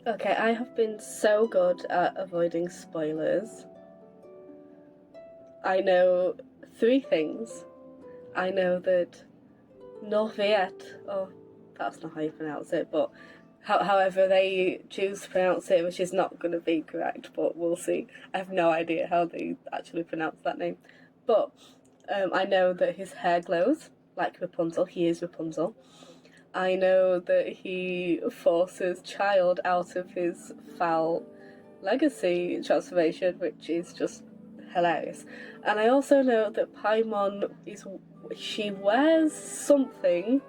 Okay, I have been so good at avoiding spoilers. I know 3 things. I know that Norviet, oh, that's not how you pronounce it, but however they choose to pronounce it, which is not going to be correct, but we'll see. I have no idea how they actually pronounce that name. But I know that his hair glows like Rapunzel. He is Rapunzel. I know that he forces Child out of his foul legacy transformation, which is just hilarious. And I also know that Paimon she wears something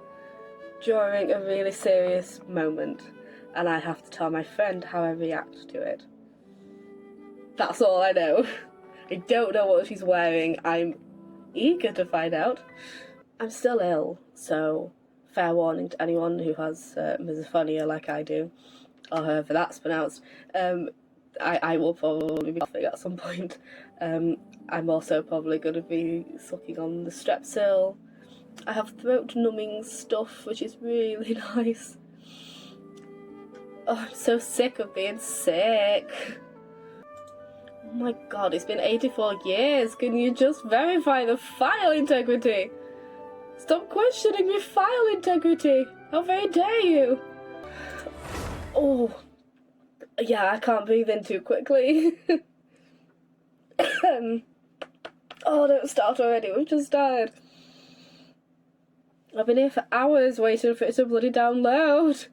during a really serious moment, and I have to tell my friend how I react to it. That's all I know. I don't know what she's wearing. I'm eager to find out. I'm still ill, so fair warning to anyone who has misophonia like I do, or however that's pronounced. I will probably be coughing at some point. I'm also probably going to be sucking on the Strepsil. I have throat numbing stuff, which is really nice. Oh, I'm so sick of being sick. Oh my god, it's been 84 years. Can you just verify the file integrity? Stop questioning my file integrity. How very dare you? Oh, yeah, I can't breathe in too quickly. Oh, don't start already. We've just died. I've been here for hours waiting for it to bloody download.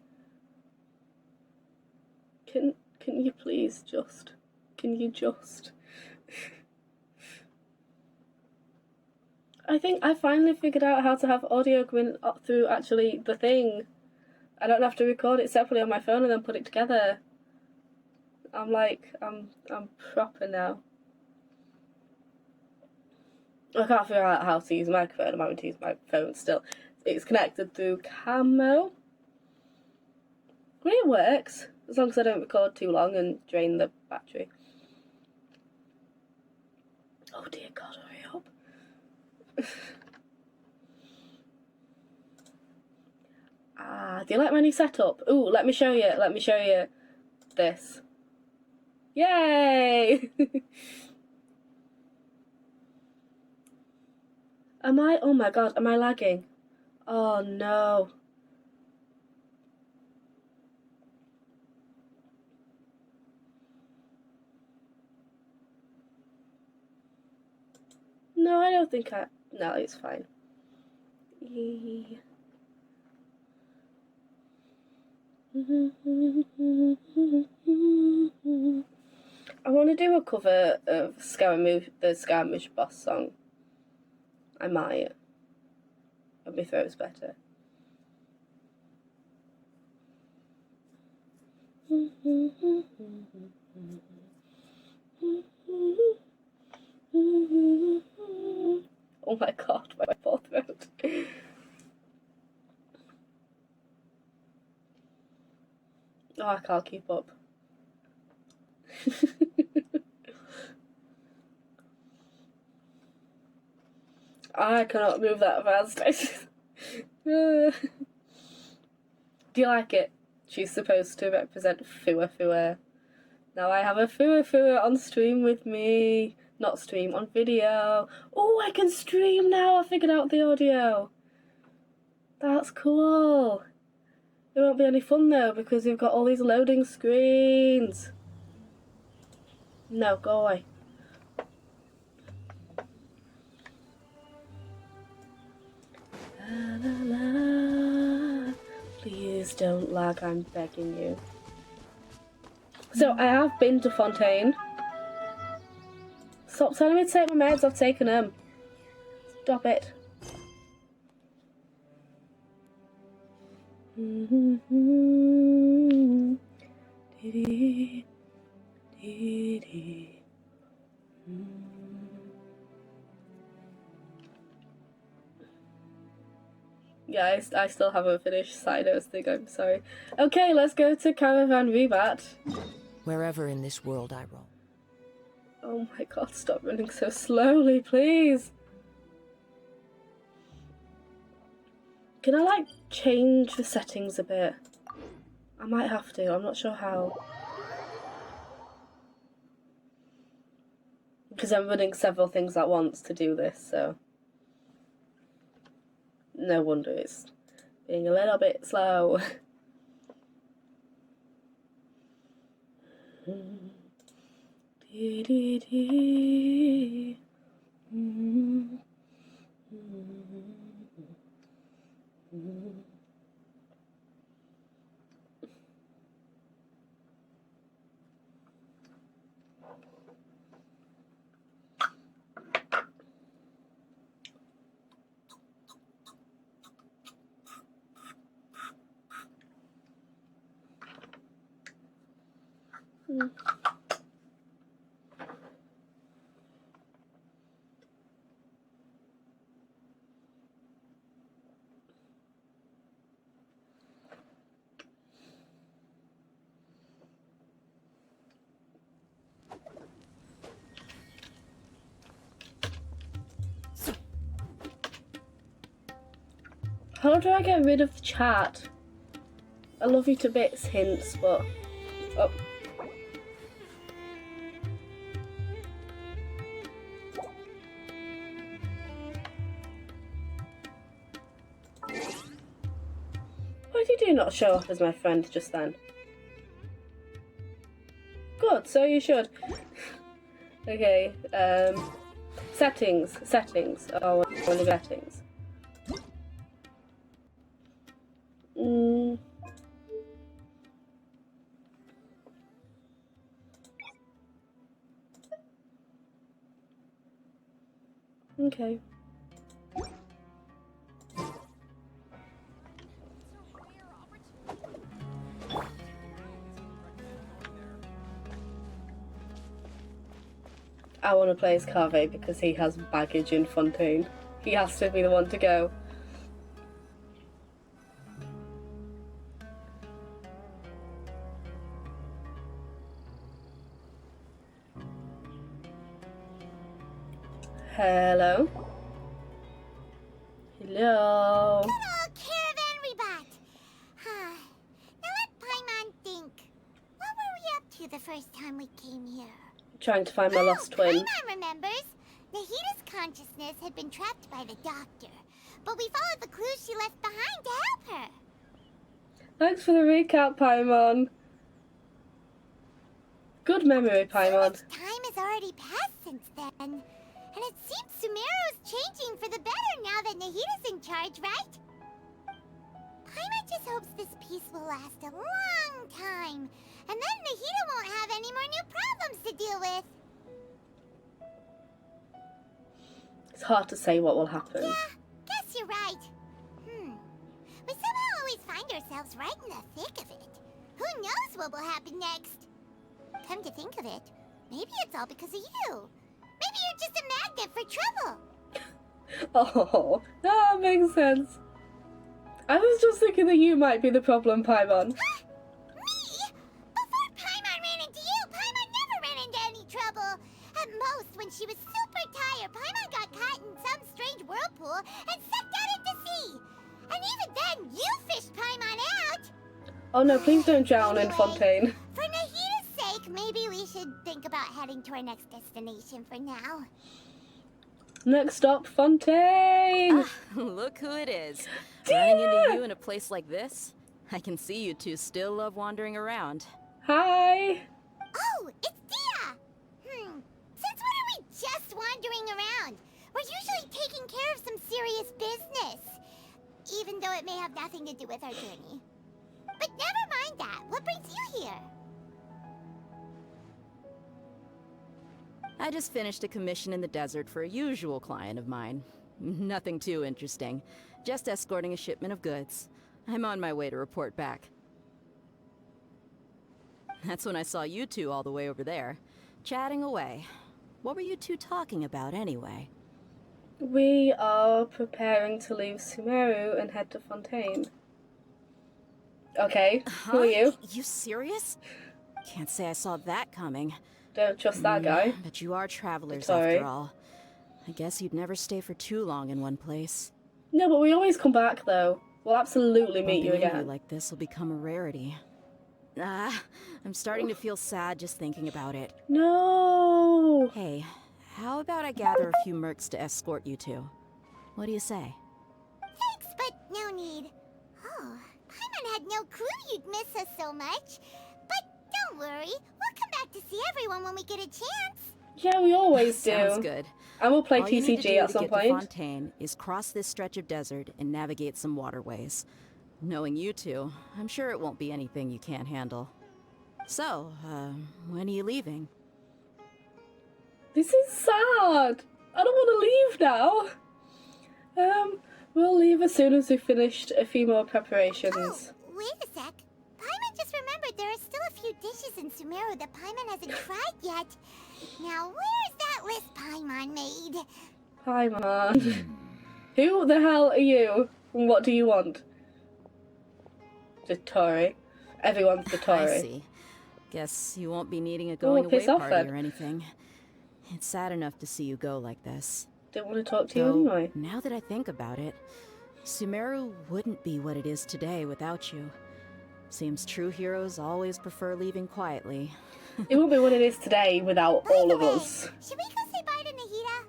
Can you please just? Can you just? I think I finally figured out how to have audio going through actually the thing. I don't have to record it separately on my phone and then put it together. I'm proper now. I can't figure out how to use a microphone. I'm having to use my phone still. It's connected through Camo. Well, it works, as long as I don't record too long and drain the battery. Oh dear God, hurry up. Do you like my new setup? Ooh, let me show you this. Yay! Oh my god, am I lagging? Oh no. No, I don't think no, it's fine. I want to do a cover of the Scaramouche Boss song. I might. But my throat's better. Oh my god, my poor throat. Oh, I can't keep up. I cannot move that fast. Do you like it? She's supposed to represent Fua Fua. Now I have a Fua Fua on stream with me. Not stream, on video. Oh, I can stream now. I figured out the audio. That's cool. It won't be any fun though because we've got all these loading screens. No, go away. La, la, la. Please don't lag, I'm begging you. So I have been to Fontaine. Stop telling me to take my meds, I've taken them. Stop it. Yeah, I still haven't finished Sido's thing, I'm sorry. Okay, let's go to Caravan Rebat. Wherever in this world I roam. Oh my god, stop running so slowly, please. Can I, like, change the settings a bit? I might have to. I'm not sure how. Because I'm running several things at once to do this, so no wonder it's being a little bit slow. How do I get rid of the chat? I love you to bits hints, but... Oh. Why did you not show up as my friend just then? Good, so you should. Okay, settings. Oh, one of the settings. Okay. I want to play as Carve because he has baggage in Fontaine. He has to be the one to go. Hello? Hello? Hello, caravan rebat. Now let Paimon think. What were we up to the first time we came here? Trying to find my lost twin. Paimon remembers. Nahita's consciousness had been trapped by the doctor, but we followed the clues she left behind to help her. Thanks for the recap, Paimon. Good memory, So Paimon. much time has already passed since then. And it seems Sumeru's changing for the better now that Nahita's in charge, right? Paimon just hopes this peace will last a long time. And then Nahita won't have any more new problems to deal with. It's hard to say what will happen. Yeah, guess you're right. We somehow always find ourselves right in the thick of it. Who knows what will happen next? Come to think of it, maybe it's all because of you. Maybe you're just a magnet for trouble. Oh, that makes sense. I was just thinking that you might be the problem, Paimon. Huh? Me? Before Paimon ran into you, Paimon never ran into any trouble. At most, when she was super tired, Paimon got caught in some strange whirlpool and sucked out into sea. And even then, you fished Paimon out. Oh no, please don't drown in Fontaine. For Nahita's sake, maybe we should think about heading to our next destination for now. Next stop, Fontaine! Look who it is. Dia! Running into you in a place like this? I can see you two still love wandering around. Hi! Oh, it's Dia! Since when are we just wandering around? We're usually taking care of some serious business. Even though it may have nothing to do with our journey. But never mind that. What brings you here? I just finished a commission in the desert for a usual client of mine. Nothing too interesting. Just escorting a shipment of goods. I'm on my way to report back. That's when I saw you two all the way over there, chatting away. What were you two talking about anyway? We are preparing to leave Sumeru and head to Fontaine. Okay, who are you? You serious? Can't say I saw that coming. Don't trust that guy. But you are travelers Sorry. after all. I guess you'd never stay for too long in one place. No, but we always come back though. We'll absolutely meet you Bumping into again. like this will become a rarity. I'm starting to feel sad just thinking about it. No. Hey, how about I gather a few mercs to escort you two? What do you say? Thanks, but no need. Oh, Paimon had no clue you'd miss us so much. But don't worry, we'll come back to see everyone when we get a chance. Yeah, we always do. Sounds good. And we'll play All you need to TCG do at to some get point. to Fontaine is cross this stretch of desert and navigate some waterways. Knowing you two, I'm sure it won't be anything you can't handle. So, when are you leaving? This is sad. I don't want to leave now. We'll leave as soon as we've finished a few more preparations. Oh, wait a sec. Paimon just remembered there are still a few dishes in Sumeru that Paimon hasn't tried yet. Now, where's that list Paimon made? Hi, man. Who the hell are you? And what do you want? Dotori. Everyone's Dotori. I see. Guess you won't be needing a going away piss off, party then. or anything. It's sad enough to see you go like this. Don't want to talk to you Though, anyway. now that I think about it, Sumeru wouldn't be what it is today without you. Seems true heroes always prefer leaving quietly. It won't be what it is today without all of us. Should we go say bye to Nahida?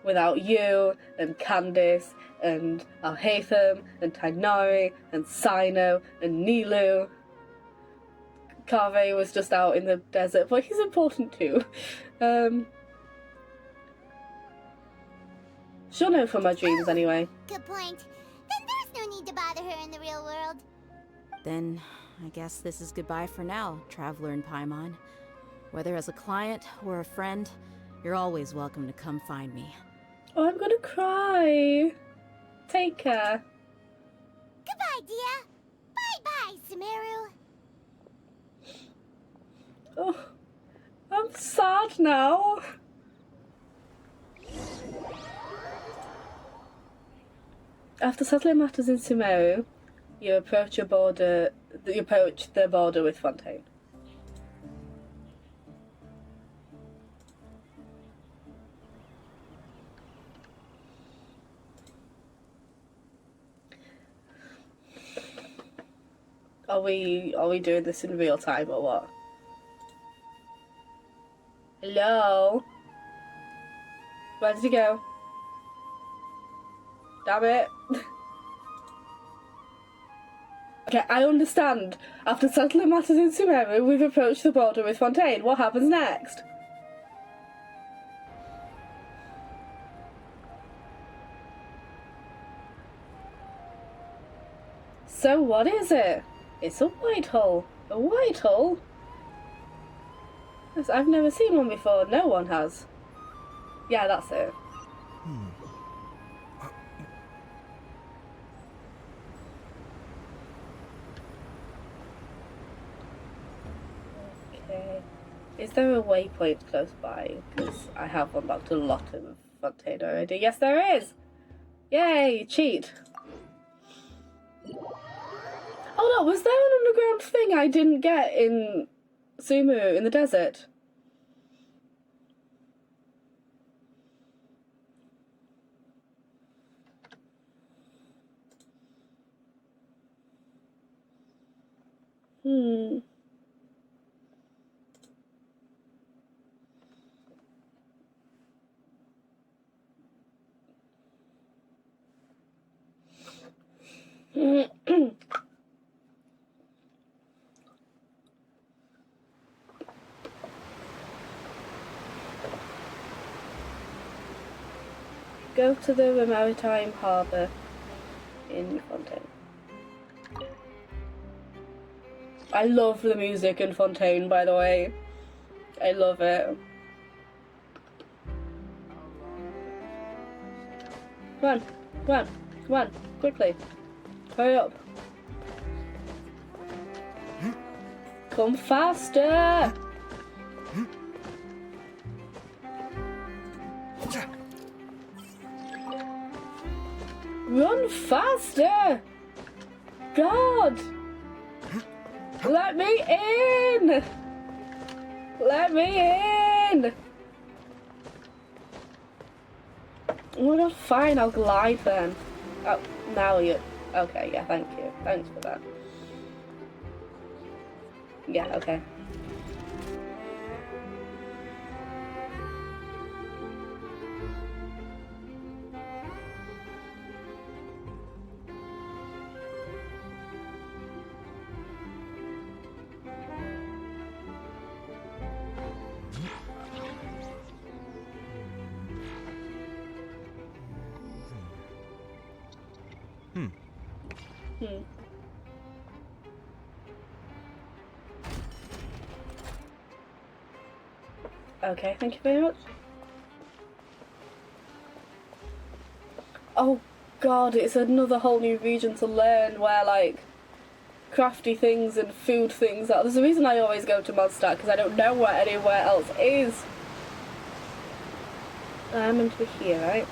Without you, and Candice, and Alhaitham, and Tainari, and Sino, and Nilu. Kaveh was just out in the desert, but he's important too. She'll know from my dreams anyway. Good point. Then there's no need to bother her in the real world. Then, I guess this is goodbye for now, Traveler in Paimon. Whether as a client or a friend, you're always welcome to come find me. Oh, I'm gonna cry. Take care. Goodbye, Dia. Bye-bye, Sumeru. Oh, I'm sad now. After settling matters in Sumeru, you approach the border with Fontaine. Are we doing this in real time or what? Hello? Where did he go? Damn it. Okay, I understand. After settling matters in Sumeru, we've approached the border with Fontaine. What happens next? So what is it? It's a white hole. A white hole? Yes, I've never seen one before. No one has. Yeah, that's it. Okay. Is there a waypoint close by? Because I have unlocked a lot of Fontaine already. Yes, there is! Yay, cheat! Oh no, was there an underground thing I didn't get in Sumeru, in the desert? Go to the maritime harbour in Fontaine. I love the music in Fontaine, by the way. I love it. Come on, come on, come on, quickly. Hurry up. Come faster! Run faster! God! Let me in! Let me in! Oh my god, fine, I'll glide then. Oh, now you... Okay, yeah, thank you. Thanks for that. Yeah, okay. Hmm. Okay, thank you very much. Oh god, it's another whole new region to learn where, like, crafty things and food things are. There's a reason I always go to Mondstadt, because I don't know where anywhere else is. I'm meant to be here, right?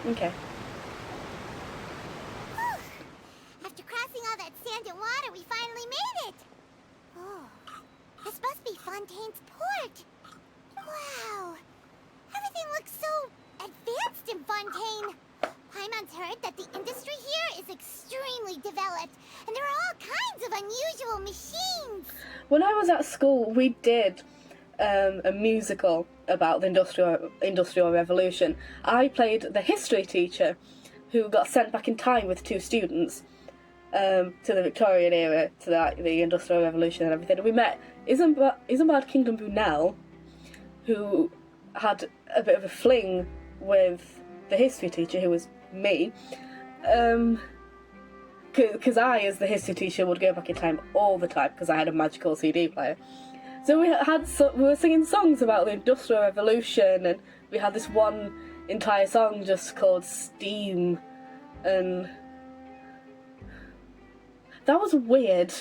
Okay. After crossing all that sand and water, we finally made it! Oh, this must be Fontaine's port! Wow! Everything looks so advanced in Fontaine! Paimon's heard that the industry here is extremely developed, and there are all kinds of unusual machines! When I was at school, we did a musical about the Industrial Revolution. I played the history teacher who got sent back in time with 2 students to the Victorian era, to the Industrial Revolution and everything. And we met Isambard Kingdom Brunel, who had a bit of a fling with the history teacher, who was me. Because I, as the history teacher, would go back in time all the time because I had a magical CD player. So we were singing songs about the Industrial Revolution, and we had this one entire song just called Steam, and that was weird.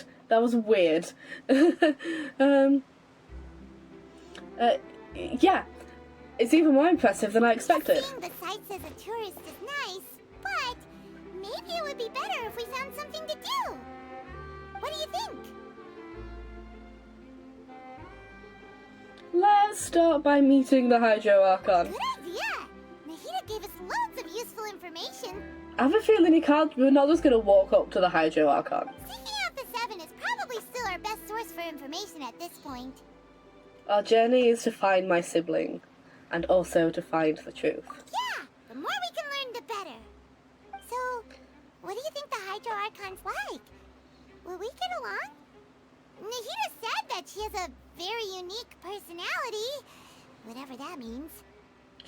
Yeah, it's even more impressive than I expected. Seeing the sights as a tourist is nice, but maybe it would be better if we found something to do. What do you think? Let's start by meeting the Hydro Archon. Good idea! Nahida gave us loads of useful information. I have a feeling we're not just going to walk up to the Hydro Archon. Seeking out the Seven is probably still our best source for information at this point. Our journey is to find my sibling, and also to find the truth. Yeah! The more we can learn, the better. So, what do you think the Hydro Archon's like? Will we get along? Nahida said that she has a very unique personality, whatever that means.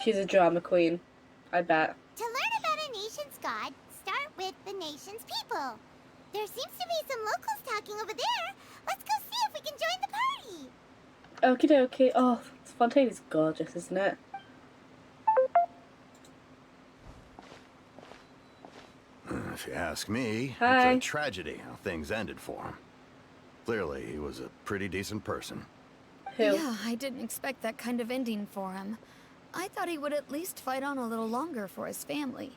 She's a drama queen, I bet. To learn about a nation's god, start with the nation's people. There seems to be some locals talking over there. Let's go see if we can join the party. Okie dokie. Oh, Fontaine is gorgeous, isn't it? If you ask me, Hi. it's a tragedy how things ended for him. Clearly, he was a pretty decent person. Who? Yeah, I didn't expect that kind of ending for him. I thought he would at least fight on a little longer for his family.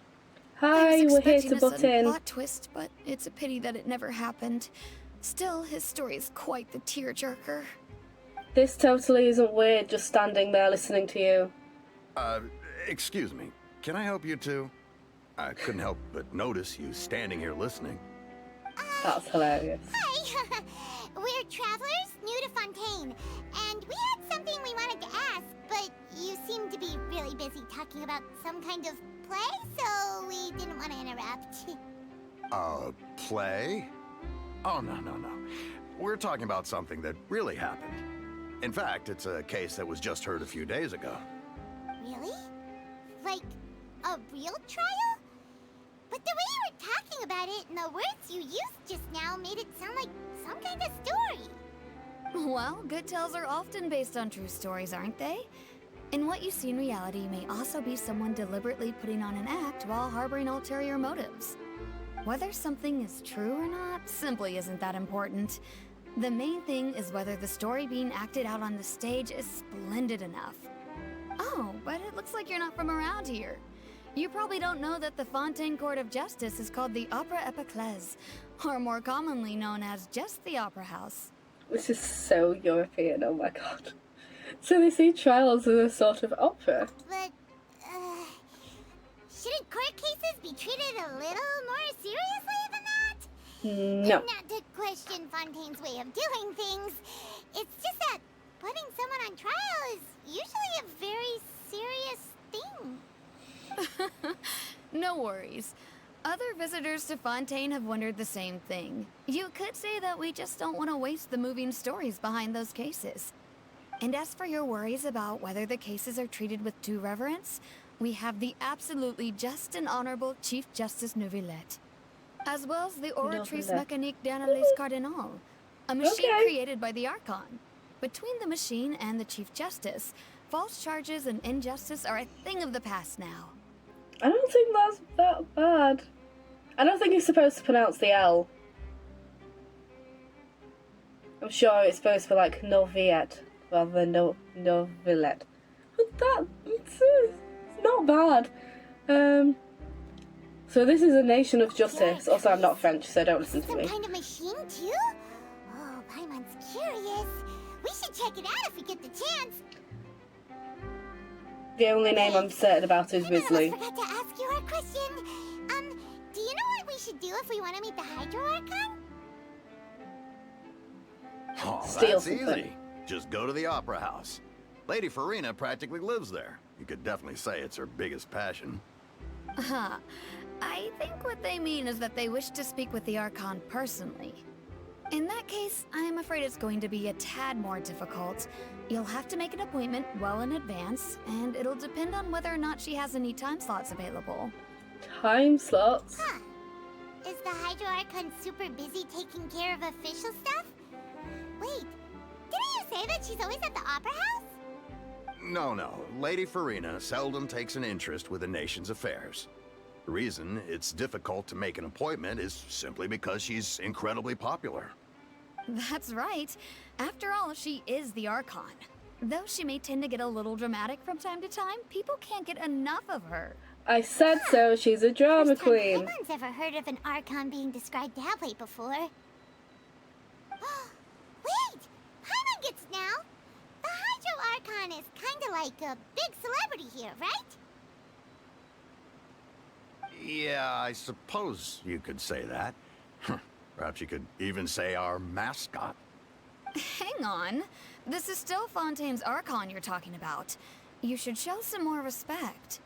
Hi, I was we're here expecting to a butt sudden in. plot twist, but it's a pity that it never happened. Still, his story is quite the tearjerker. This totally isn't weird, just standing there listening to you. Excuse me. Can I help you two? I couldn't help but notice you standing here listening. That's hilarious. Hi! We're travelers new to Fontaine, and we had something we wanted to ask, but you seem to be really busy talking about some kind of play, so we didn't want to interrupt. Play? Oh, no. We're talking about something that really happened. In fact, it's a case that was just heard a few days ago. Really? Like, a real trial? But the way you were talking about it and the words you used just now made it sound like some kind of story. Well, good tales are often based on true stories, aren't they? And what you see in reality may also be someone deliberately putting on an act while harboring ulterior motives. Whether something is true or not simply isn't that important. The main thing is whether the story being acted out on the stage is splendid enough. Oh, but it looks like you're not from around here. You probably don't know that the Fontaine Court of Justice is called the Opera Epiclese, or more commonly known as just the Opera House. This is so European, oh my god. So they see trials as a sort of opera. But, shouldn't court cases be treated a little more seriously than that? No. I'm not to question Fontaine's way of doing things. It's just that putting someone on trial is usually a very serious thing. No worries. Other visitors to Fontaine have wondered the same thing. You could say that we just don't want to waste the moving stories behind those cases. And as for your worries about whether the cases are treated with due reverence, we have the absolutely just and honorable Chief Justice Neuvillette, as well as the Oratrice Neuvillette. Mécanique d'Analyse Cardinal, a machine Okay. created by the Archon. Between the machine and the Chief Justice, false charges and injustice are a thing of the past now. I don't think that's that bad. I don't think you're supposed to pronounce the L. I'm sure it's supposed to be like Neuvillette rather than Neuvillette. But it's not bad. So this is a nation of justice. Also, I'm not French, so don't listen to Some me. kind of machine too? Oh, Paimon's curious. We should check it out if we get the chance. The only name I'm certain about is I almost Risley. forgot to ask you our question. Do you know what we should do if we want to meet the Hydro Archon? Oh, Steal that's something. easy. Just go to the Opera House. Lady Farina practically lives there. You could definitely say it's her biggest passion. I think what they mean is that they wish to speak with the Archon personally. In that case, I'm afraid it's going to be a tad more difficult. You'll have to make an appointment well in advance, and it'll depend on whether or not she has any time slots available. Time slots. Huh. Is the Hydro Archon super busy taking care of official stuff? Wait, didn't you say that she's always at the Opera House? No. Lady Farina seldom takes an interest with the nation's affairs. The reason it's difficult to make an appointment is simply because she's incredibly popular. That's right. After all, she is the Archon. Though she may tend to get a little dramatic from time to time, people can't get enough of her. I said so. She's a drama First time queen. Paimon's ever heard of an Archon being described that way before. Wait! Paimon gets now! The Hydro Archon is kinda like a big celebrity here, right? Yeah, I suppose you could say that. Perhaps you could even say our mascot. Hang on. This is still Fontaine's Archon you're talking about. You should show some more respect.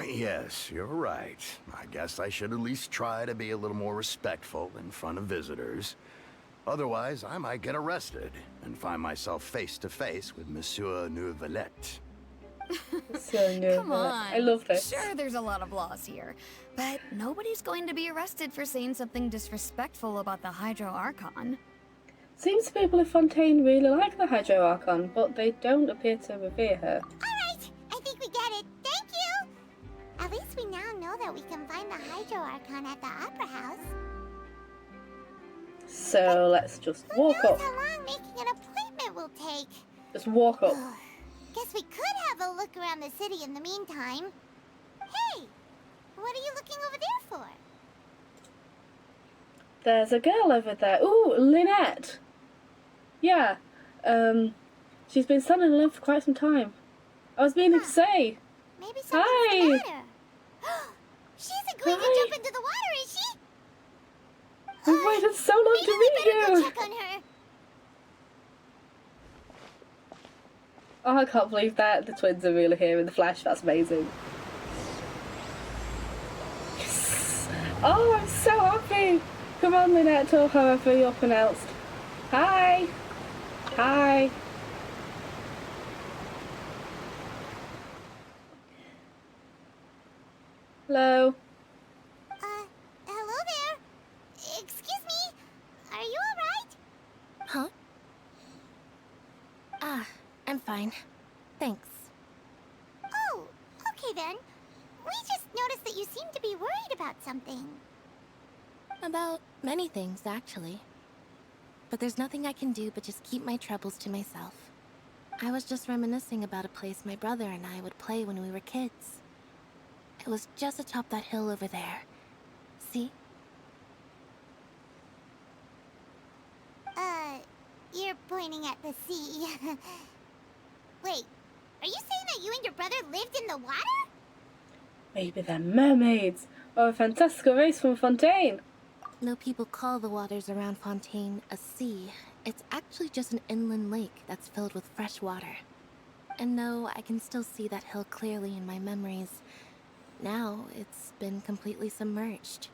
Yes, you're right. I guess I should at least try to be a little more respectful in front of visitors. Otherwise, I might get arrested and find myself face to face with Monsieur Neuvillette. So new. Come on. I love this. Sure, there's a lot of laws here, but nobody's going to be arrested for saying something disrespectful about the Hydro Archon. Seems people of Fontaine really like the Hydro Archon, but they don't appear to revere her. Alright, I think we get it. Thank you! At least we now know that we can find the Hydro Archon at the Opera House. So let's just Who walk knows up. how long making an appointment will take? Just walk up. Guess we could have a look around the city in the meantime. Hey! What are you looking over there for? There's a girl over there. Ooh, Lynette. Yeah. She's been standing alone for quite some time. I was meaning to say. Maybe something's Hi. the matter. She's agreed to Hi. jump into the water, is she? We've waited so long Maybe to we better meet go you. check on her. Oh, I can't believe that the twins are really here in the flesh. That's amazing. Yes. Oh, I'm so happy. Come on, Lynette, or however you're pronounced. Hi. Hi. Hello. Hello there. Excuse me. Are you alright? Huh? Ah, I'm fine. Thanks. Oh, okay then. We just noticed that you seem to be worried about something. About many things, actually. But there's nothing I can do but just keep my troubles to myself. I was just reminiscing about a place my brother and I would play when we were kids. It was just atop that hill over there. See? You're pointing at the sea. Wait, are you saying that you and your brother lived in the water? Maybe they're mermaids or a fantastical race from Fontaine. Though people call the waters around Fontaine a sea, it's actually just an inland lake that's filled with fresh water. And though I can still see that hill clearly in my memories, now it's been completely submerged.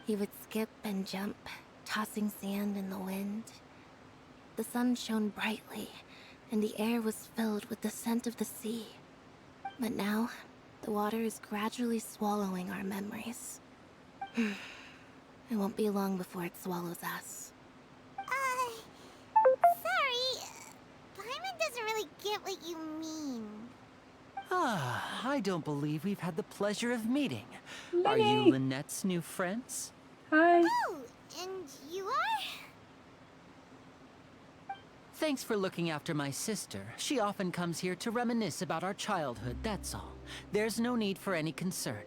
He would skip and jump, tossing sand in the wind. The sun shone brightly, and the air was filled with the scent of the sea. But now, the water is gradually swallowing our memories. It won't be long before it swallows us. Sorry. Paimon doesn't really get what you mean. Ah, I don't believe we've had the pleasure of meeting. Are Lenny. you Lynette's new friends? Hi. Oh, and you are? Thanks for looking after my sister. She often comes here to reminisce about our childhood, that's all. There's no need for any concern.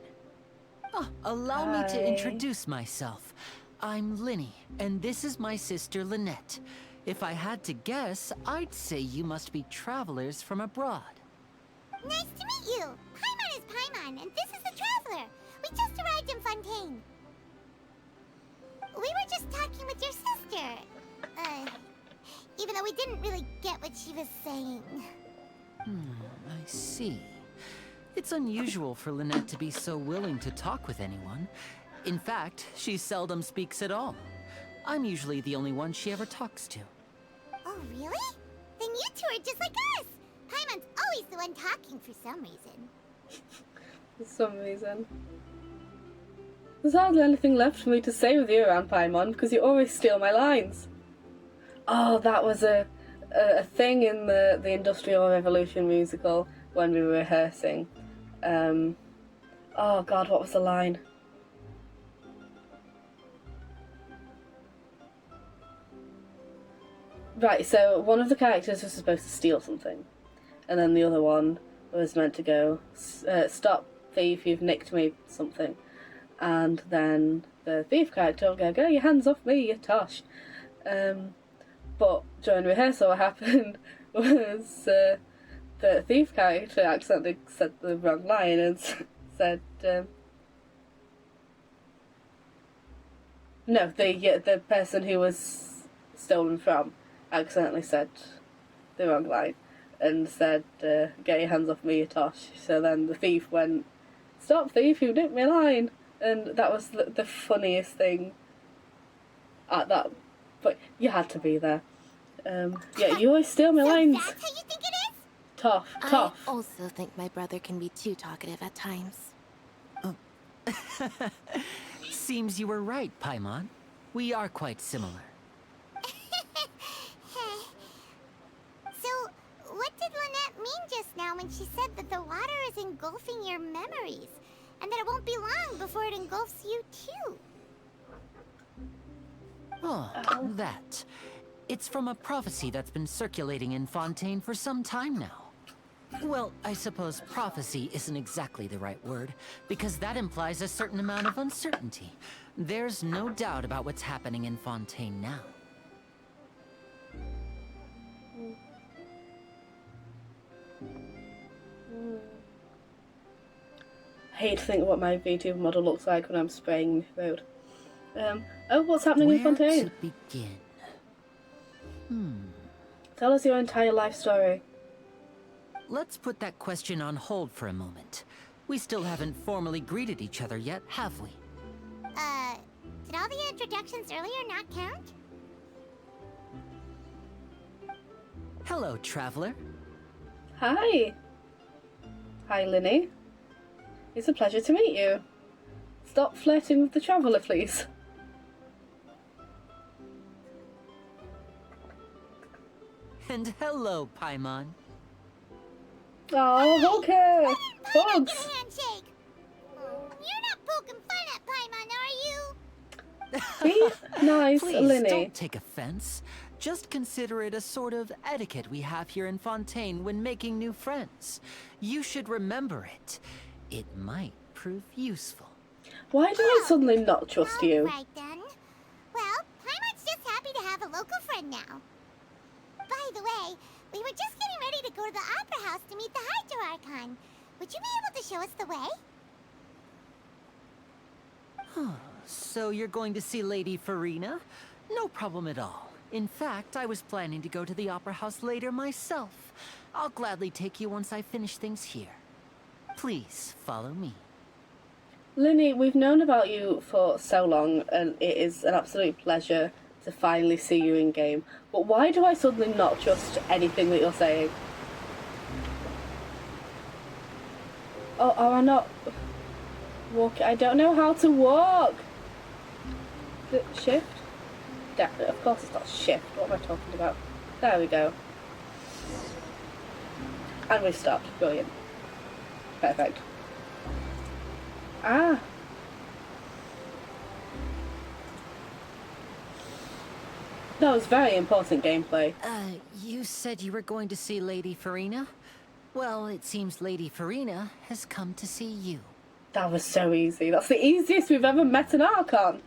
Oh, allow me to Hi. introduce myself. I'm Linny, and this is my sister Lynette. If I had to guess, I'd say you must be travelers from abroad. Nice to meet you. Paimon is Paimon, and this is the Traveler. We just arrived in Fontaine. We were just talking with your sister. Even though we didn't really get what she was saying. I see. It's unusual for Lynette to be so willing to talk with anyone. In fact, she seldom speaks at all. I'm usually the only one she ever talks to. Oh, really? Then you two are just like us. Paimon's always the one talking for some reason. For some reason. There's hardly anything left for me to say with you around Paimon, because you always steal my lines. Oh, that was a thing in the Industrial Revolution musical when we were rehearsing. Oh god, what was the line? Right, so one of the characters was supposed to steal something, and then the other one was meant to go, stop thief, you've nicked me something. And then the thief character will go, get your hands off me, you tosh. But during rehearsal what happened was the thief character accidentally said the wrong line and said, no, the person who was stolen from accidentally said the wrong line and said, get your hands off me, you tosh. So then the thief went, stop thief, you nicked my line. And that was the funniest thing at that, but you had to be there. Yeah, you always steal my So lines. that's how you think it is? Tough. I also think my brother can be too talkative at times. Seems you were right, Paimon. We are quite similar. So, what did Lynette mean just now when she said that the water is engulfing your memories? And that it won't be long before it engulfs you too? Oh, that. It's from a prophecy that's been circulating in Fontaine for some time now. Well, I suppose prophecy isn't exactly the right word, because that implies a certain amount of uncertainty. There's no doubt about what's happening in Fontaine now. I hate to think of what my VTuber model looks like when I'm spraying the road. Oh, what's happening in Where Fontaine? to begin? Tell us your entire life story. Let's put that question on hold for a moment. We still haven't formally greeted each other yet, have we? Did all the introductions earlier not count? Hello, traveler. Hi. Hi, Linny. It's a pleasure to meet you. Stop flirting with the traveller, please. And hello, Paimon. Oh, okay. Paimon, Hugs. get a handshake! You're not poking fun at Paimon, are you? Be nice, Please, Linny. don't take offense. Just consider it a sort of etiquette we have here in Fontaine when making new friends. You should remember it. It might prove useful. Why do I suddenly not trust you? Alright then. Well, Paimon's just happy to have a local friend now. By the way, we were just getting ready to go to the Opera House to meet the Hydro Archon. Would you be able to show us the way? So you're going to see Lady Farina? No problem at all. In fact, I was planning to go to the Opera House later myself. I'll gladly take you once I finish things here. Please, follow me. Linny, we've known about you for so long, and it is an absolute pleasure to finally see you in game. But why do I suddenly not trust anything that you're saying? Oh, am I not walking? I don't know how to walk. Is it shift? Of course it's not shift. What am I talking about? There we go. And we stopped. Brilliant. Perfect. Ah. That was very important gameplay. You said you were going to see Lady Farina? Well, it seems Lady Farina has come to see you. That was so easy. That's the easiest we've ever met an Archon.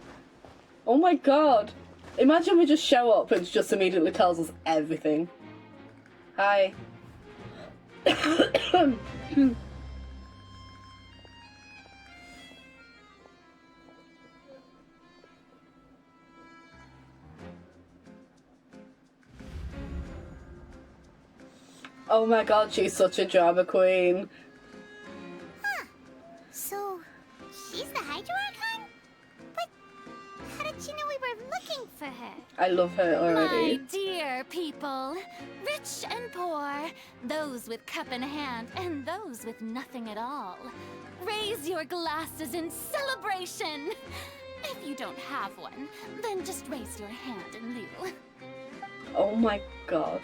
Oh my god. Imagine we just show up and it just immediately tells us everything. Hi. Oh my god, she's such a drama queen. Huh. So, she's the Hydro Archon? But how did she know we were looking for her? I love her already. My dear people, rich and poor, those with cup in hand and those with nothing at all, raise your glasses in celebration. If you don't have one, then just raise your hand in lieu. Oh my god.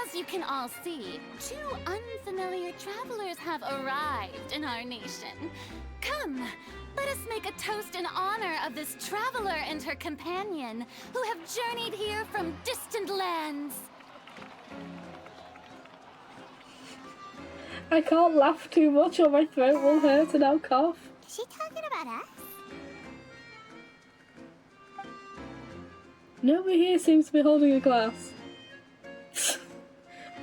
As you can all see, two unfamiliar travelers have arrived in our nation. Come, let us make a toast in honor of this traveler and her companion who have journeyed here from distant lands. I can't laugh too much or my throat will hurt and I'll cough. Is she talking about us? Nobody here seems to be holding a glass.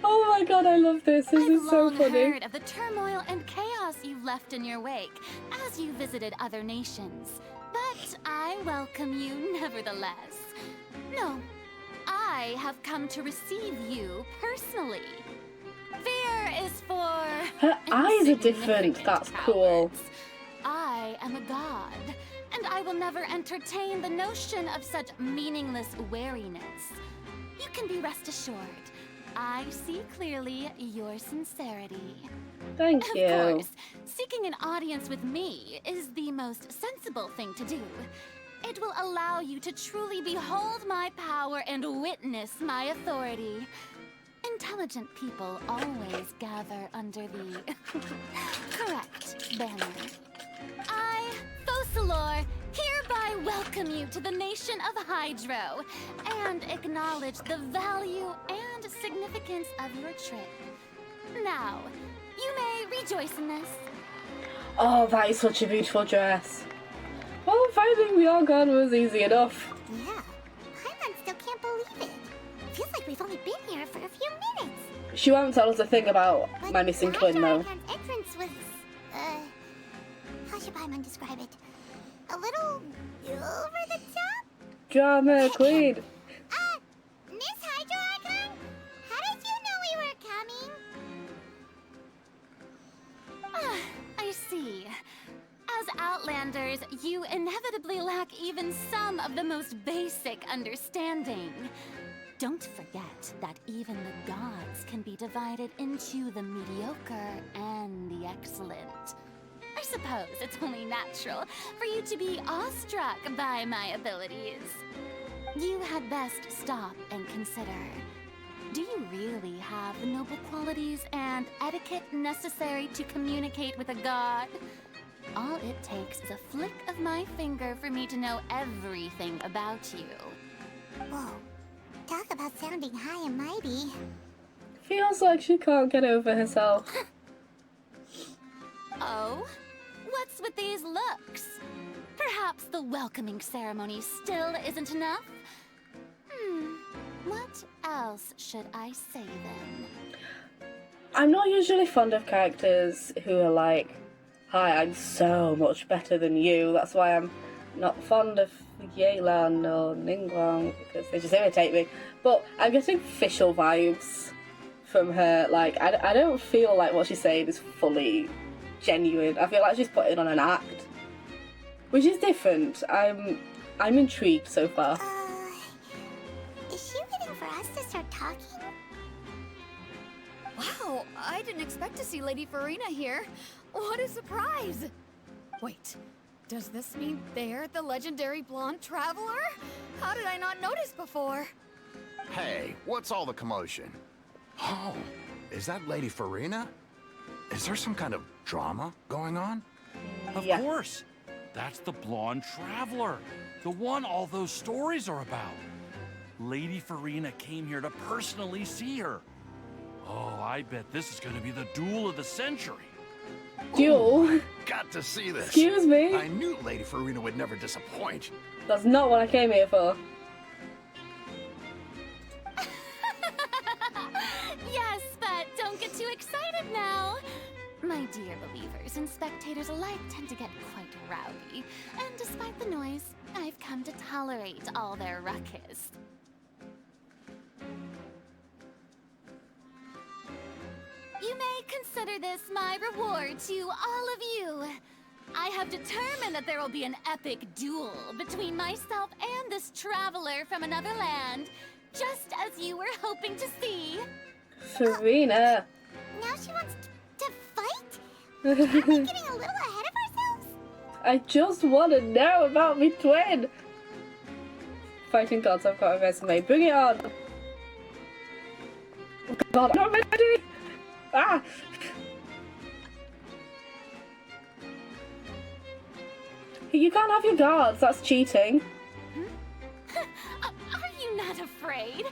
Oh my god, I love this. This is so I've long funny. heard of the turmoil and chaos you've left in your wake as you visited other nations. But I welcome you nevertheless. No, I have come to receive you personally. Fear is for... Her eyes are different. insignificant That's cool. cowards. I am a god, and I will never entertain the notion of such meaningless wariness. You can be rest assured. I see clearly your sincerity. Thank you. Of course, seeking an audience with me is the most sensible thing to do. It will allow you to truly behold my power and witness my authority. Intelligent people always gather under the correct banner. I, Focalor, hereby welcome you to the nation of Hydro and acknowledge the value and significance of your trip. Now, you may rejoice in this. Oh, that is such a beautiful dress. Well, finding the Archon was easy enough. Yeah. Paimon still can't believe it. Feels like we've only been here for a few minutes. She won't tell us a thing about But my missing the twin, Hydro though. Archon's entrance was, how should Paimon describe it? A little over the top? Drama queen. Miss Hydro Archon? How did you know we were coming? Ah, I see. As Outlanders, you inevitably lack even some of the most basic understanding. Don't forget that even the gods can be divided into the mediocre and the excellent. I suppose it's only natural for you to be awestruck by my abilities. You had best stop and consider. Do you really have the noble qualities and etiquette necessary to communicate with a god? All it takes is a flick of my finger for me to know everything about you. Whoa. Talk about sounding high and mighty. Feels like she can't get over herself. Oh? What's with these looks? Perhaps the welcoming ceremony still isn't enough? What else should I say then? I'm not usually fond of characters who are like, hi, I'm so much better than you. That's why I'm not fond of Yelan or Ningguang, because they just irritate me. But I'm getting official vibes from her. Like, I don't feel like what she's saying is fully genuine. I feel like she's putting on an act, which is different. I'm intrigued so far. Is she waiting for us to start talking? Wow, I didn't expect to see Lady Farina here. What a surprise! Wait, does this mean they're the legendary blonde traveler? How did I not notice before? Hey, what's all the commotion? Oh, is that Lady Farina? Is there some kind of drama going on? Of course. That's the blonde traveler. The one all those stories are about. Lady Farina came here to personally see her. Oh, I bet this is going to be the duel of the century. Duel? Got to see this. Excuse me? I knew Lady Farina would never disappoint. That's not what I came here for. Yes, but don't get too excited now. My dear believers and spectators alike tend to get quite rowdy. And despite the noise, I've come to tolerate all their ruckus. You may consider this my reward to all of you. I have determined that there will be an epic duel between myself and this traveler from another land, just as you were hoping to see. Farina. Now she wants to fight? Are we getting a little ahead of ourselves? I just want to know about me twin. Fighting gods, I've got a resume. Bring it on. Oh God, I'm not ready. Ah. You can't have your guards. That's cheating. Are you not afraid?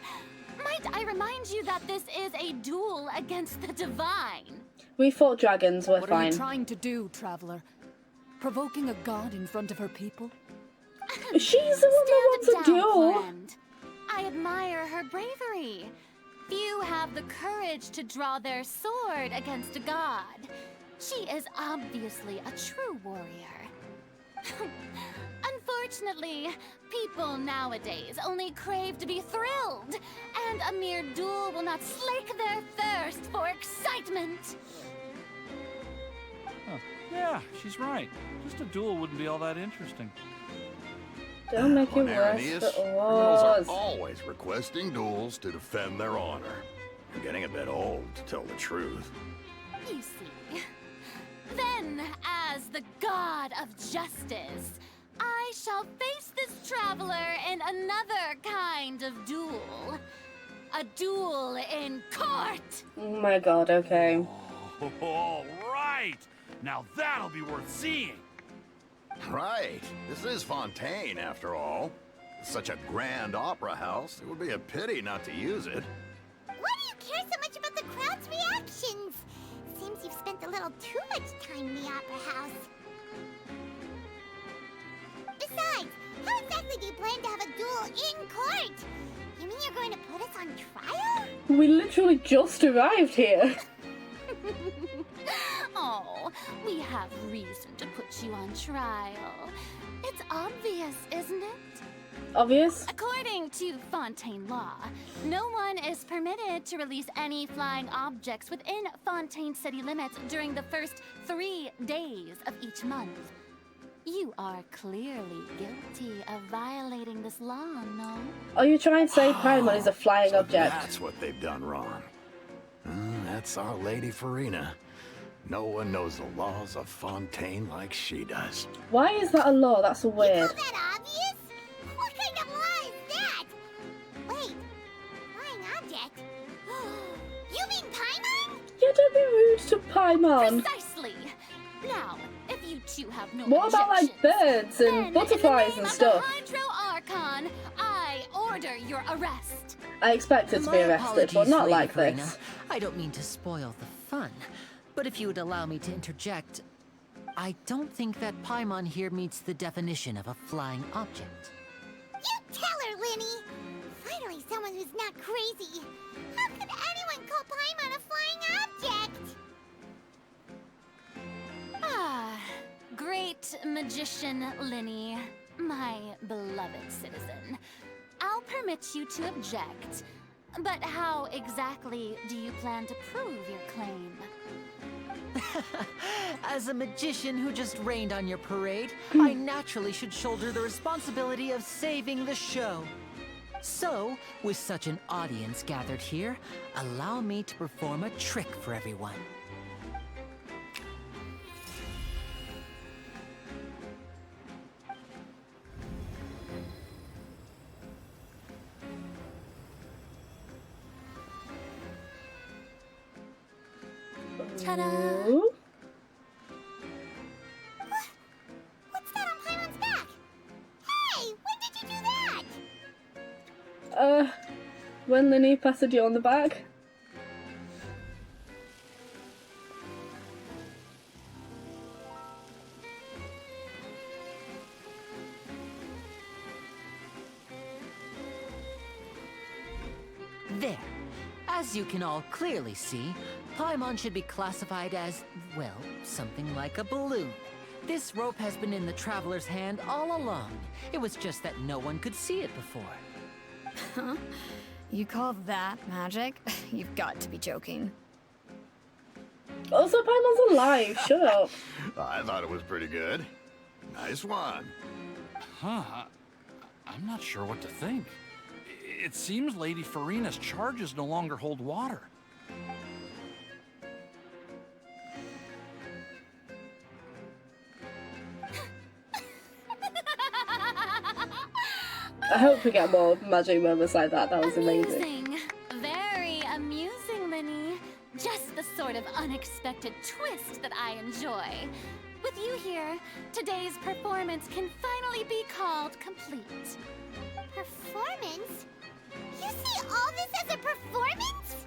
Might I remind you that this is a duel against the divine? We fought dragons. We're What fine. are you trying to do, traveler? Provoking a god in front of her people? She's the one that wants a Stand down, duel. friend. I admire her bravery. Few have the courage to draw their sword against a god. She is obviously a true warrior. Unfortunately, people nowadays only crave to be thrilled, and a mere duel will not slake their thirst for excitement. Huh. Yeah, she's right. Just a duel wouldn't be all that interesting. Don't make it On worse Arrhenius, for criminals are us. always requesting duels to defend their honor. I'm getting a bit old, to tell the truth. You see. Then, as the god of justice, I shall face this traveler in another kind of duel. A duel in court! Oh my God. Okay. Oh, all right. Now that'll be worth seeing. Right. This is Fontaine, after all. It's such a grand opera house, it would be a pity not to use it. Why do you care so much about the crowd's reactions? Seems you've spent a little too much time in the opera house. Besides, how exactly do you plan to have a duel in court? You mean you're going to put us on trial? We literally just arrived here. Oh, we have reason to put you on trial. It's obvious, isn't it? Obvious. According to Fontaine law, no one is permitted to release any flying objects within Fontaine city limits during the first 3 days of each month. You are clearly guilty of violating this law, no? Are you trying to say Paimon is a flying object? That's what they've done wrong. That's our Lady Farina. No one knows the laws of Fontaine like she does. Why is that a law? That's weird. Is that obvious? What kind of law is that? Wait, flying object? You mean Paimon? Yeah, don't be rude to Paimon. Precisely! Now, if you two have no What about like objections, birds and then, butterflies and in the name stuff? of the Hydro Archon, I order your arrest. I expected to be My arrested, but apologies, not Lady like Farina. this. I don't mean to spoil the fun, but if you would allow me to interject, I don't think that Paimon here meets the definition of a flying object. You tell her, Linny! Finally someone who's not crazy. How could anyone call Paimon a flying object? Ah, great magician Linny, my beloved citizen. I'll permit you to object, but how exactly do you plan to prove your claim? As a magician who just rained on your parade, I naturally should shoulder the responsibility of saving the show. So, with such an audience gathered here, allow me to perform a trick for everyone. Ta-da! Ooh. What's that on Paimon's back? Hey, when did you do that? When Linny patted you on the back. There. As you can all clearly see, Paimon should be classified as, well, something like a balloon. This rope has been in the Traveler's hand all along. It was just that no one could see it before. Huh? You call that magic? You've got to be joking. Also, Paimon's alive. Shut up. I thought it was pretty good. Nice one. Huh. I'm not sure what to think. It seems Lady Farina's charges no longer hold water. I hope we get more magic moments like that. That was amazing. Amusing. Very amusing, Linny. Just the sort of unexpected twist that I enjoy. With you here, today's performance can finally be called complete. Performance? You see all this as a performance?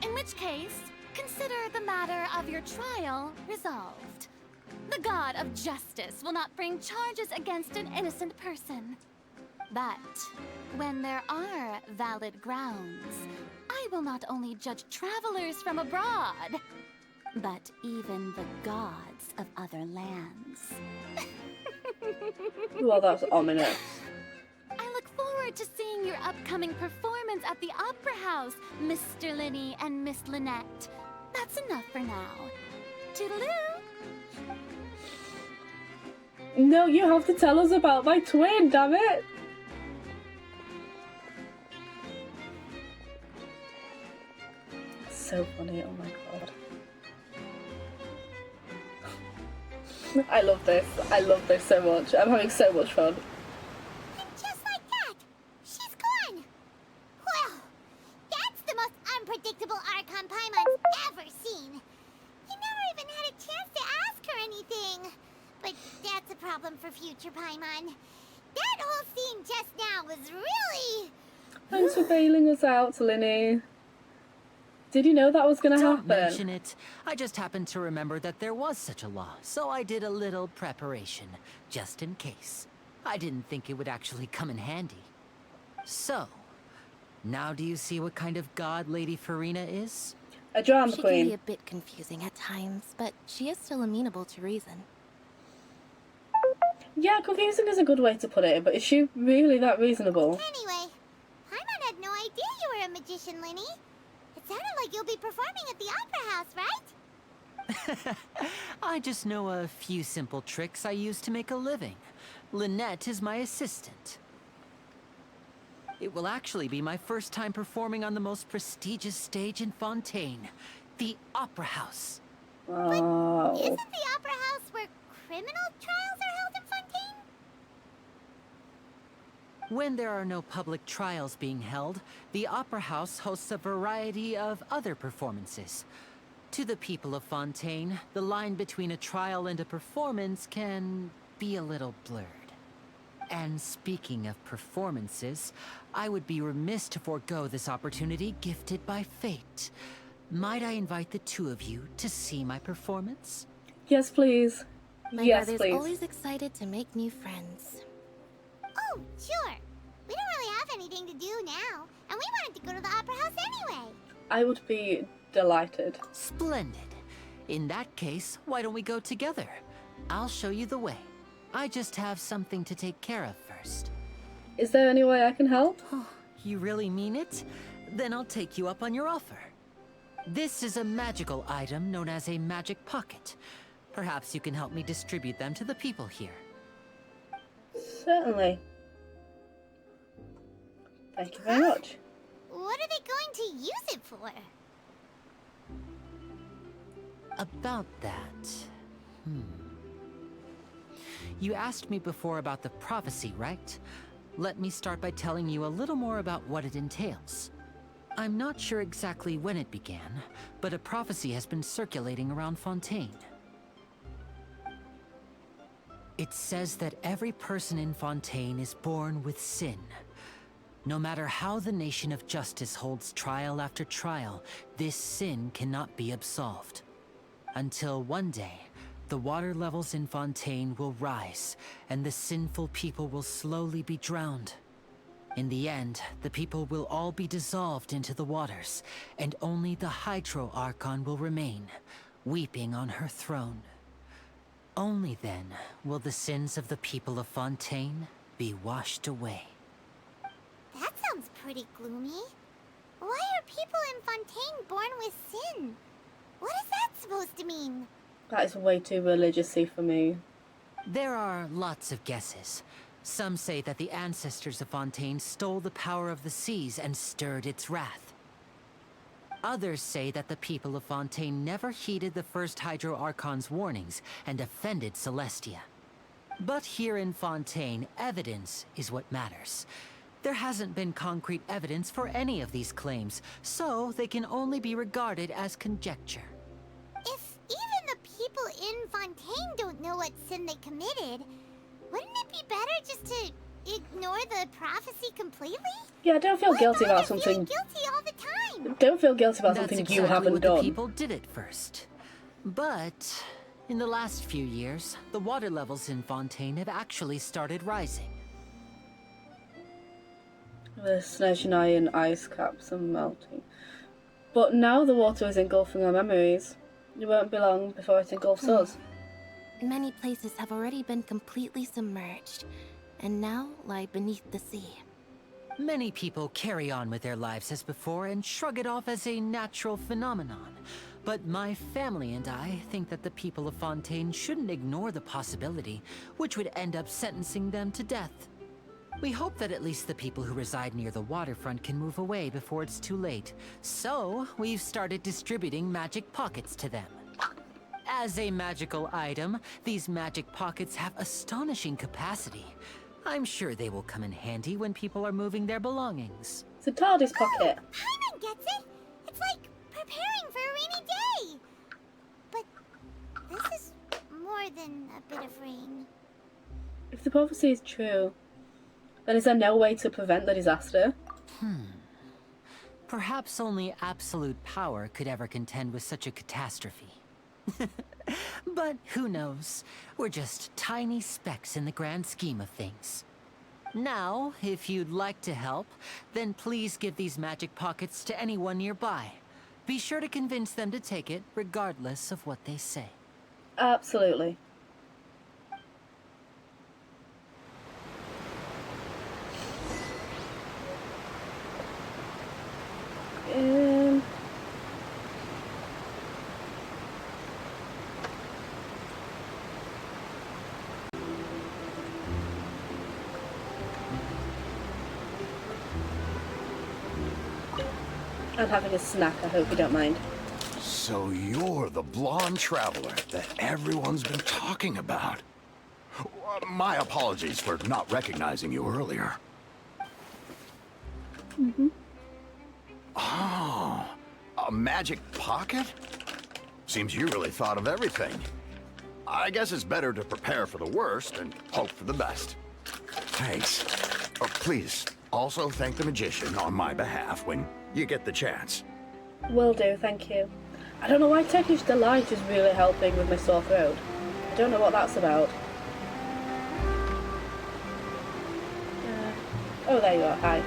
In which case, consider the matter of your trial resolved. The god of justice will not bring charges against an innocent person. But when there are valid grounds, I will not only judge travelers from abroad, but even the gods of other lands. Well, that's ominous. I look forward to seeing your upcoming performance at the Opera House, Mr. Linny and Miss Lynette. That's enough for now. Toodaloo! No, you have to tell us about my twin, damn it! So funny, oh my god. I love this so much. I'm having so much fun. And just like that, she's gone. Well, that's the most unpredictable Archon Paimon's ever seen. You never even had a chance to ask her anything. But that's a problem for future Paimon. That whole scene just now was really... Thanks for bailing us out, Linny. Did you know that was gonna Don't happen? mention it. I just happened to remember that there was such a law, so I did a little preparation, just in case. I didn't think it would actually come in handy. So, now do you see what kind of god Lady Farina is? A drama She can be queen. a bit confusing at times, but she is still amenable to reason. Yeah, confusing is a good way to put it, but is she really that reasonable? Anyway, Paimon had no idea you were a magician, Linny. It sounded like you'll be performing at the Opera House, right? I just know a few simple tricks I use to make a living. Lynette is my assistant. It will actually be my first time performing on the most prestigious stage in Fontaine, the Opera House. Oh. Isn't the Opera House where criminal trials are held in Fontaine? When there are no public trials being held, the Opera House hosts a variety of other performances. To the people of Fontaine, the line between a trial and a performance can be a little blurred. And speaking of performances, I would be remiss to forego this opportunity gifted by fate. Might I invite the two of you to see my performance? Yes, please. My Yes, brother's please. always excited to make new friends. Oh, sure. We don't really have anything to do now, and we wanted to go to the Opera House anyway. I would be delighted. Splendid. In that case, why don't we go together? I'll show you the way. I just have something to take care of first. Is there any way I can help? Oh, you really mean it? Then I'll take you up on your offer. This is a magical item known as a magic pocket. Perhaps you can help me distribute them to the people here. Certainly. Thank you very much. What are they going to use it for? About that... You asked me before about the prophecy, right? Let me start by telling you a little more about what it entails. I'm not sure exactly when it began, but a prophecy has been circulating around Fontaine. It says that every person in Fontaine is born with sin. No matter how the Nation of Justice holds trial after trial, this sin cannot be absolved. Until one day, the water levels in Fontaine will rise, and the sinful people will slowly be drowned. In the end, the people will all be dissolved into the waters, and only the Hydro Archon will remain, weeping on her throne. Only then will the sins of the people of Fontaine be washed away. That sounds pretty gloomy. Why are people in Fontaine born with sin? What is that supposed to mean? That is way too religious-y for me. There are lots of guesses. Some say that the ancestors of Fontaine stole the power of the seas and stirred its wrath. Others say that the people of Fontaine never heeded the first Hydro Archon's warnings and offended Celestia. But here in Fontaine, evidence is what matters. There hasn't been concrete evidence for any of these claims, so they can only be regarded as conjecture. If even the people in Fontaine don't know what sin they committed, wouldn't it be better just to ignore the prophecy completely? Yeah, don't feel guilty about Feeling something. guilty all the time. Don't feel guilty about That's something exactly you haven't what done. The people did it first. But in the last few years, the water levels in Fontaine have actually started rising. The Snezhnaya ice caps are melting. But now the water is engulfing our memories. It won't be long before it engulfs us. Many places have already been completely submerged, and now lie beneath the sea. Many people carry on with their lives as before and shrug it off as a natural phenomenon. But my family and I think that the people of Fontaine shouldn't ignore the possibility, which would end up sentencing them to death. We hope that at least the people who reside near the waterfront can move away before it's too late. So, we've started distributing magic pockets to them. As a magical item, these magic pockets have astonishing capacity. I'm sure they will come in handy when people are moving their belongings. It's a TARDIS pocket. Paimon gets it. It's like preparing for a rainy day. But this is more than a bit of rain. If the prophecy is true, then is there no way to prevent the disaster? Perhaps only absolute power could ever contend with such a catastrophe. But who knows? We're just tiny specks in the grand scheme of things. Now, if you'd like to help, then please give these magic pockets to anyone nearby. Be sure to convince them to take it, regardless of what they say. Absolutely. I'm having a snack, I hope you don't mind. So you're the blonde traveler that everyone's been talking about. My apologies for not recognizing you earlier. Oh, a magic pocket? Seems you really thought of everything. I guess it's better to prepare for the worst and hope for the best. Thanks. Please, also thank the magician on my behalf when you get the chance. Will do, thank you. I don't know why Turkish Delight is really helping with my sore throat. I don't know what that's about. Oh, there you are, hi.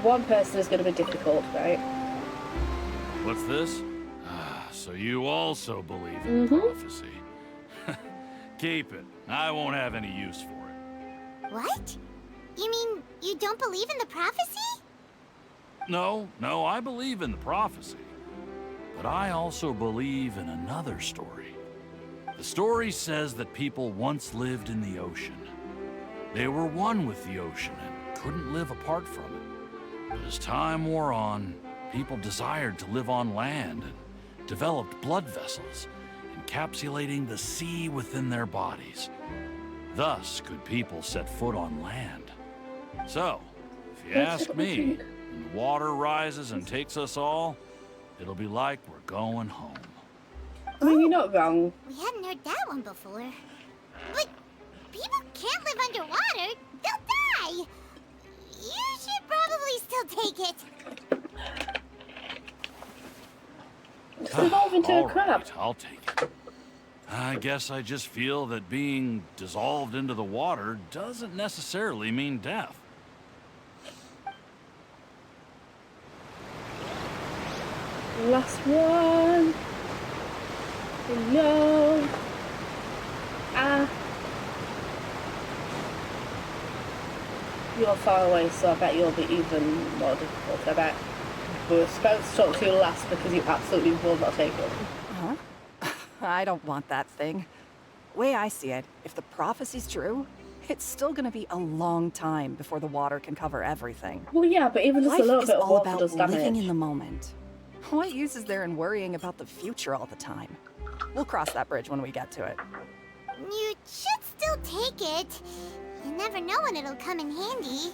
One person is going to be difficult, right? What's this? So you also believe in prophecy. Keep it. I won't have any use for it. What? You mean you don't believe in the prophecy? No, I believe in the prophecy. But I also believe in another story. The story says that people once lived in the ocean. They were one with the ocean and couldn't live apart from it. But as time wore on, people desired to live on land and developed blood vessels, encapsulating the sea within their bodies. Thus could people set foot on land. So, if you ask me, when the water rises and takes us all, it'll be like we're going home. I mean, you're not wrong. We hadn't heard that one before. But people can't live underwater. They'll die. You should probably still take it. It's evolved into a crab. Right, I'll take it. I guess I just feel that being dissolved into the water doesn't necessarily mean death. Last one. No. You're far away, so I bet you'll be even more difficult. I bet we're supposed to talk to you last because you absolutely will not take it. Huh? I don't want that thing. Way I see it, if the prophecy's true, it's still gonna be a long time before the water can cover everything. Well, yeah, but even just Life a little is bit of all water about does damage. living in the moment. What use is there in worrying about the future all the time? We'll cross that bridge when we get to it. You should still take it. You never know when it'll come in handy.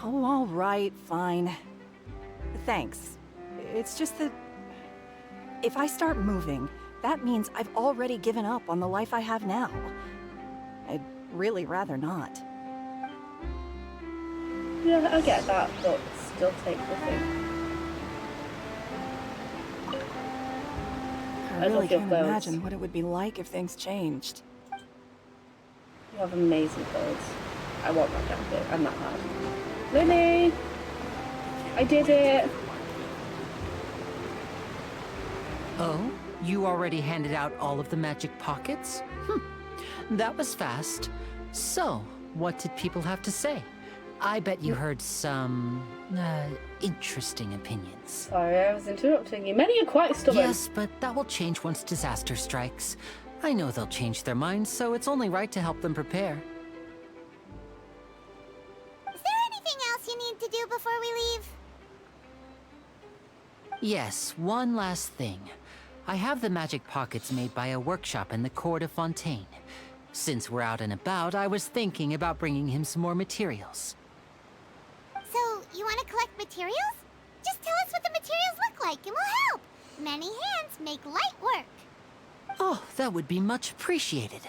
Oh, all right, fine. Thanks. It's just that if I start moving, that means I've already given up on the life I have now. I'd really rather not. Yeah, I get that, but still take the thing. I really can't imagine what it would be like if things changed. You have amazing clothes. I want that jacket. I'm not mad. Lily! I did it! Oh? You already handed out all of the magic pockets? That was fast. So, what did people have to say? I bet you heard some, interesting opinions. Sorry, I was interrupting you. Many are quite stubborn. Yes, but that will change once disaster strikes. I know they'll change their minds, so it's only right to help them prepare. Is there anything else you need to do before we leave? Yes, one last thing. I have the magic pockets made by a workshop in the court of Fontaine. Since we're out and about, I was thinking about bringing him some more materials. So, you want to collect materials? Just tell us what the materials look like and we'll help. Many hands make light work. Oh, that would be much appreciated.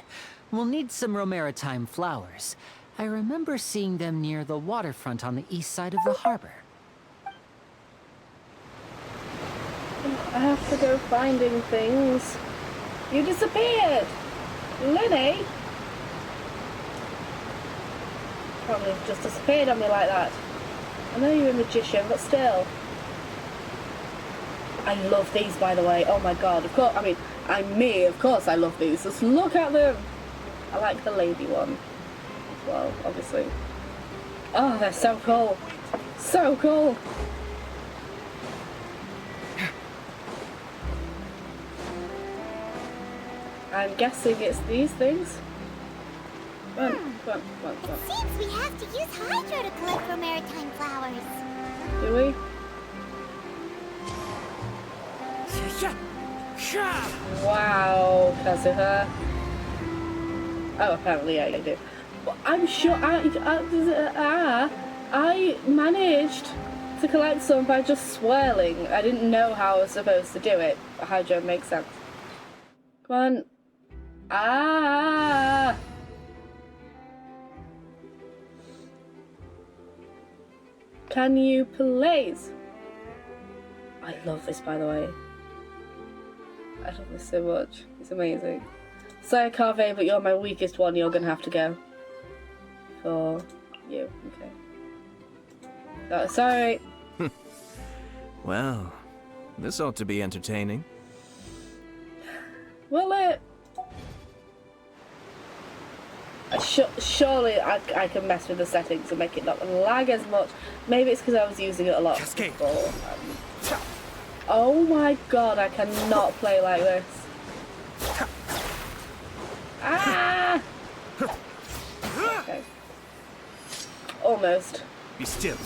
We'll need some Romaritime flowers. I remember seeing them near the waterfront on the east side of the harbor. I have to go finding things. You disappeared! Lenny! Probably just disappeared on me like that. I know you're a magician, but still. I love these, by the way. Oh my god, of course, of course I love these. Just look at them! I like the lady one as well, obviously. Oh, they're so cool. So cool! I'm guessing it's these things. Come on. It seems we have to use Hydro to collect Romaritime flowers. Do we? Wow, Kazuha. Oh, apparently yeah, I do. But I'm sure I managed to collect some by just swirling. I didn't know how I was supposed to do it. Hydro makes sense. Come on. Can you please? I love this, by the way. I love this so much. It's amazing. Sorry, Carve, but you're my weakest one. You're gonna have to go. For you, okay. Oh, sorry. Well, This ought to be entertaining. Will it? Surely I can mess with the settings and make it not lag as much. Maybe it's because I was using it a lot before. Oh my god, I cannot play like this. Ah! Okay. Almost. Be still.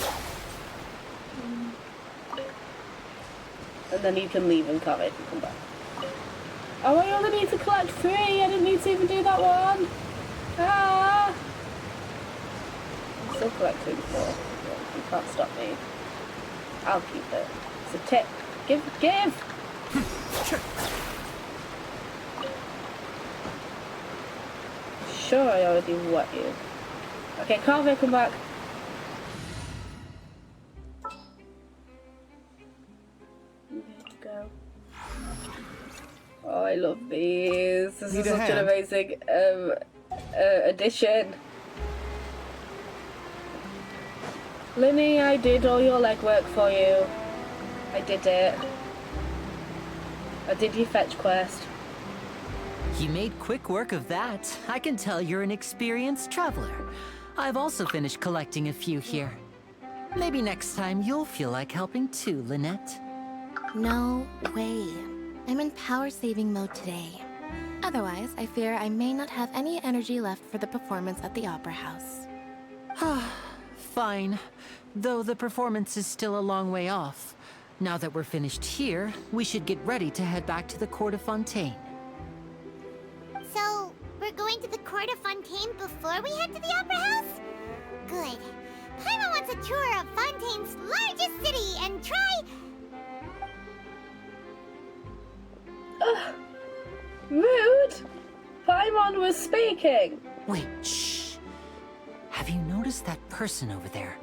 And then you can leave and come in and come back. Oh, I only need to collect 3. I didn't need to even do that one. Ah! I'm still collecting 4. You can't stop me. I'll keep it. It's a tip. Give! Sure, I already what you. Okay, Carver, come back. There you go. Oh, I love these. This is such an amazing addition. Linny, I did all your legwork for you. I did it. I did your fetch quest. You made quick work of that. I can tell you're an experienced traveler. I've also finished collecting a few here. Maybe next time you'll feel like helping too, Lynette. No way. I'm in power-saving mode today. Otherwise, I fear I may not have any energy left for the performance at the Opera House. Fine. Though the performance is still a long way off. Now that we're finished here, we should get ready to head back to the court of Fontaine. So, we're going to the court of Fontaine before we head to the Opera House? Good. Paimon wants a tour of Fontaine's largest city and try... Rude! Paimon was speaking! Wait, shh. Have you noticed that person over there?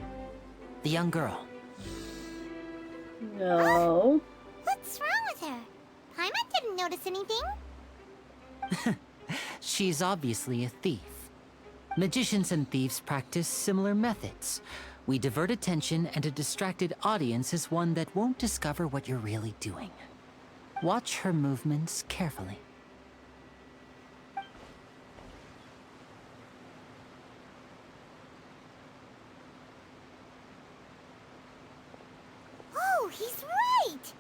The young girl. No. What's wrong with her? Paimon didn't notice anything. She's obviously a thief. Magicians and thieves practice similar methods. We divert attention, and a distracted audience is one that won't discover what you're really doing. Watch her movements carefully. Oh, he's right!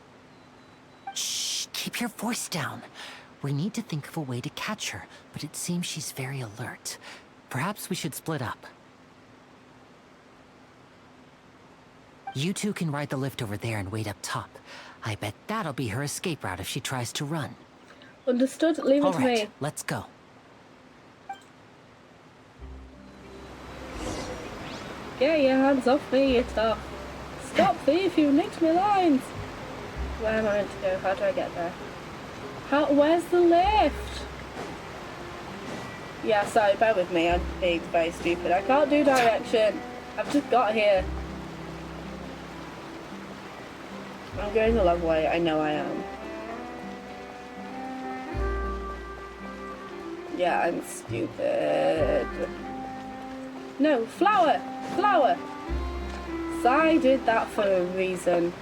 Shh, keep your voice down. We need to think of a way to catch her, but it seems she's very alert. Perhaps we should split up. You two can ride the lift over there and wait up top. I bet that'll be her escape route if she tries to run. Understood. Leave it to me. Let's go. Get your hands off me, you tough. Stop thief, you nicked my lines. Where am I meant to go? How do I get there? Where's the lift? Yeah, sorry, bear with me. I'm being very stupid. I can't do direction. I've just got here. I'm going the long way. I know I am. Yeah, I'm stupid. No, flower! Flower! So I did that for a reason.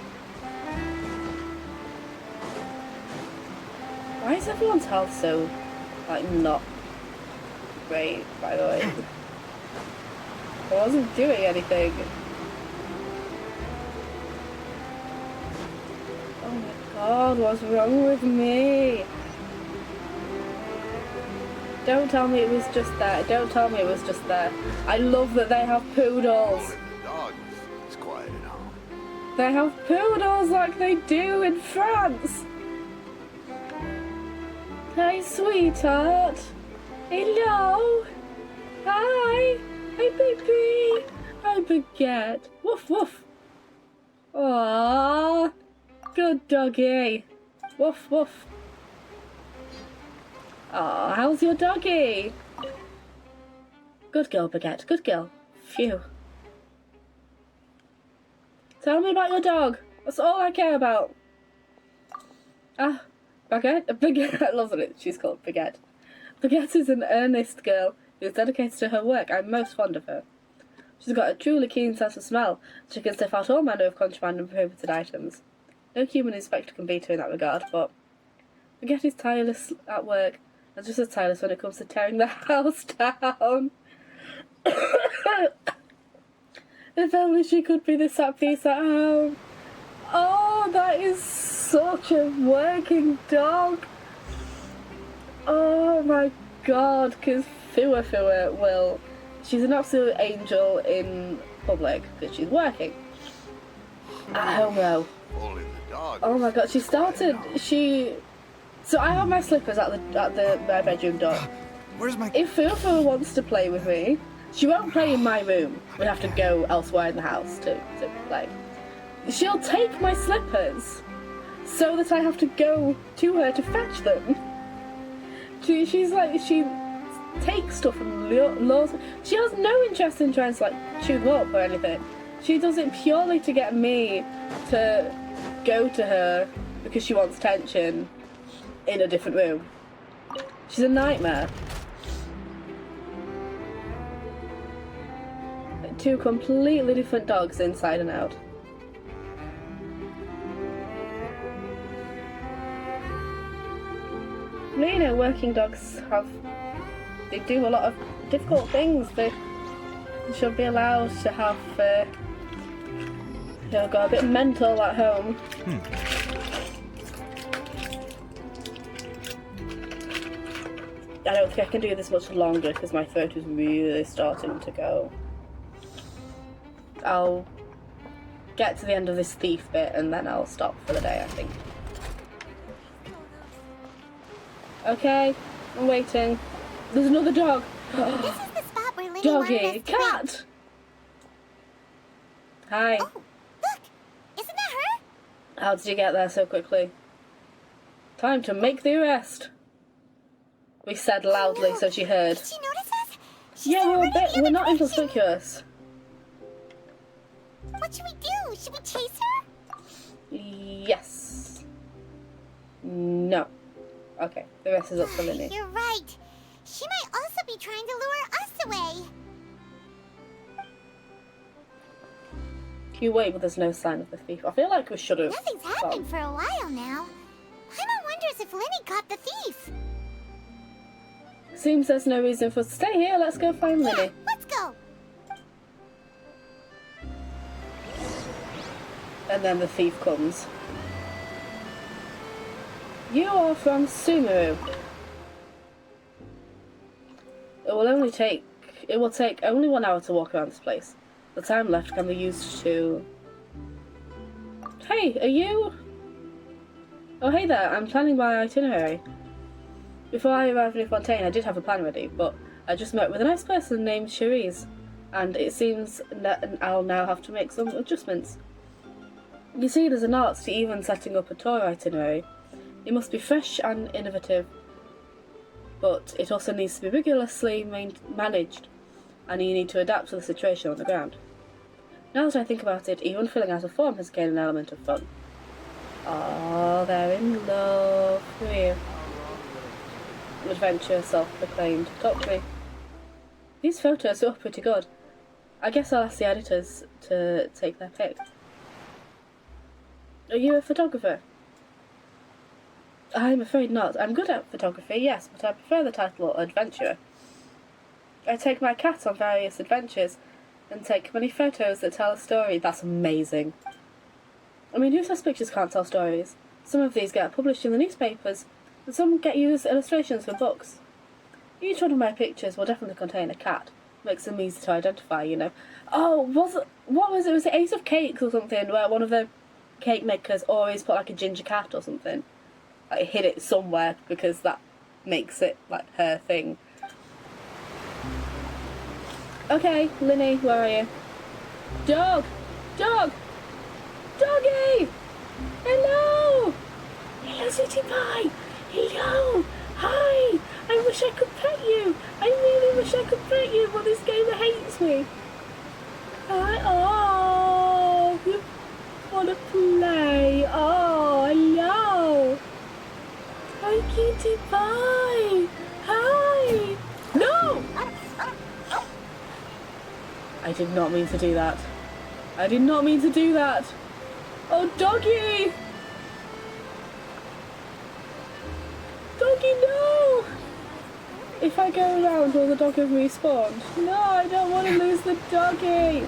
Why is everyone's health so, like, not great, by the way? I wasn't doing anything. Oh my god, what's wrong with me? Don't tell me it was just there. Don't tell me it was just there. I love that they have poodles. The dog is quiet at home. They have poodles like they do in France. Hi, sweetheart. Hello. Hi. Hi, baby. Hi, baguette. Woof, woof. Aww. Good doggy. Woof, woof. Aw, how's your doggy? Good girl, Baguette. Good girl. Phew. Tell me about your dog. That's all I care about. Ah, Baguette? Baguette. I love it. She's called Baguette. Baguette is an earnest girl who is dedicated to her work. I'm most fond of her. She's got a truly keen sense of smell. She can sniff out all manner of contraband and prohibited items. No human inspector can beat her in that regard, but I guess he's tireless at work, and just as tireless when it comes to tearing the house down. If only she could be this at peace at home. Oh, that is such a working dog. Oh my god, because Fua will... She's an absolute angel in public, because she's working. At home though. Only the dog. Oh my god, she started... So I have my slippers at my bedroom door. Where's my... If Fua wants to play with me, she won't play in my room. We have to go elsewhere in the house to play. She'll take my slippers so that I have to go to her to fetch them. She's like, she takes stuff and lures. She has no interest in trying to like chew them up or anything. She does it purely to get me to go to her because she wants attention in a different room. She's a nightmare. Two completely different dogs inside and out. You know, working dogs they do a lot of difficult things. They should be allowed to have, go a bit mental at home. I don't think I can do this much longer because my throat is really starting to go. I'll get to the end of this thief bit and then I'll stop for the day, I think. Okay, I'm waiting. There's another dog. This is the spot where Linny Doggy, wanted us to cat. wait. Hi. Oh, look! Isn't that her? How did you get there so quickly? Time to make the arrest. We said loudly so she heard. Did she notice us? Yeah, we're not inconspicuous. What should we do? Should we chase her? Yes. No. Okay, the rest is up to Linny. You're right. She might also be trying to lure us away. You wait, but there's no sign of the thief. I feel like we should have. Nothing's happened for a while now. Paimon wonders if Linny caught the thief. Seems there's no reason for us to stay here. Let's go find Linny. Let's go. And then the thief comes. You are from Sumeru. It will take only 1 hour to walk around this place. The time left can be used to... Hey, are you... Oh, hey there, I'm planning my itinerary. Before I arrived in Fontaine, I did have a plan ready, but I just met with a nice person named Cherise, and it seems that I'll now have to make some adjustments. You see, there's an art to even setting up a tour itinerary. It must be fresh and innovative, but it also needs to be rigorously managed, and you need to adapt to the situation on the ground. Now that I think about it, even filling out a form has gained an element of fun. Oh, they're in love. Who are you? Adventurer, self-proclaimed. Talk to me. These photos are pretty good. I guess I'll ask the editors to take their pick. Are you a photographer? I'm afraid not. I'm good at photography, yes, but I prefer the title adventurer. I take my cat on various adventures and take many photos that tell a story. That's amazing. I mean, who says pictures can't tell stories? Some of these get published in the newspapers, and some get used as illustrations for books. Each one of my pictures will definitely contain a cat. Makes them easy to identify, you know. Oh, what was it? Was it Ace of Cakes or something, where one of the cake makers always put like a ginger cat or something? Like, hid it somewhere because that makes it like her thing. Okay, Linny, where are you? Dog! Dog! Doggy! Hello! Hello, Sweetie Pie! Hello! Hi! I wish I could pet you! I really wish I could pet you, but this game hates me! Hi! Oh! You wanna play? Oh, hello! Hi, Cutie Pie! Hi! No! I did not mean to do that. I did not mean to do that. Oh, doggy! If I go around, will the dog have respawned? No, I don't want to lose the doggy.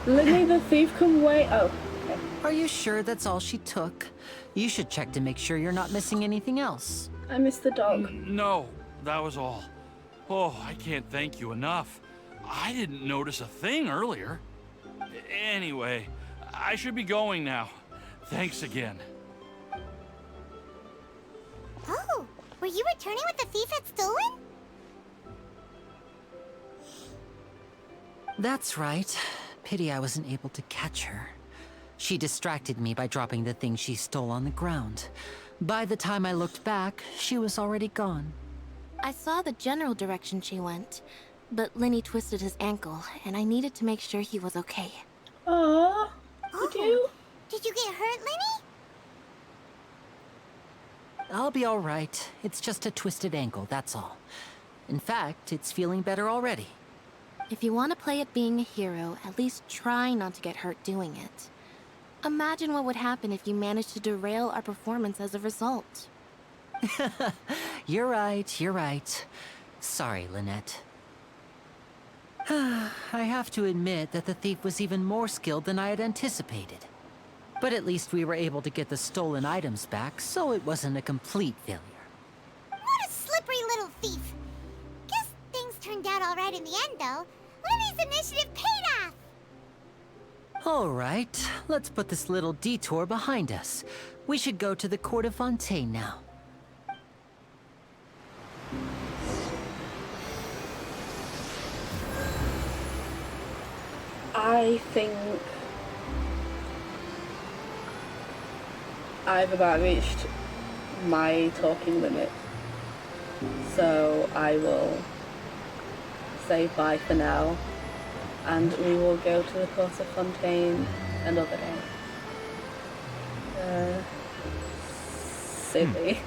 Let the thief come wait. Oh, okay. Are you sure that's all she took? You should check to make sure you're not missing anything else. I missed the dog. No, that was all. Oh, I can't thank you enough. I didn't notice a thing earlier. Anyway, I should be going now. Thanks again. Oh, were you returning what the thief had stolen? That's right. Pity I wasn't able to catch her. She distracted me by dropping the thing she stole on the ground. By the time I looked back, she was already gone. I saw the general direction she went, but Lenny twisted his ankle, and I needed to make sure he was okay. Aww, did you? Did you get hurt, Lenny? I'll be all right. It's just a twisted ankle, that's all. In fact, it's feeling better already. If you want to play at being a hero, at least try not to get hurt doing it. Imagine what would happen if you managed to derail our performance as a result. You're right, you're right. Sorry, Lynette. I have to admit that the thief was even more skilled than I had anticipated. But at least we were able to get the stolen items back, so it wasn't a complete failure. What a slippery little thief. Guess things turned out all right in the end, though. Lenny's initiative paid off. All right, let's put this little detour behind us. We should go to the court of Fontaine now. I think I've about reached my talking limit, so I will say bye for now, and we will go to the court of Fontaine another day. Silly.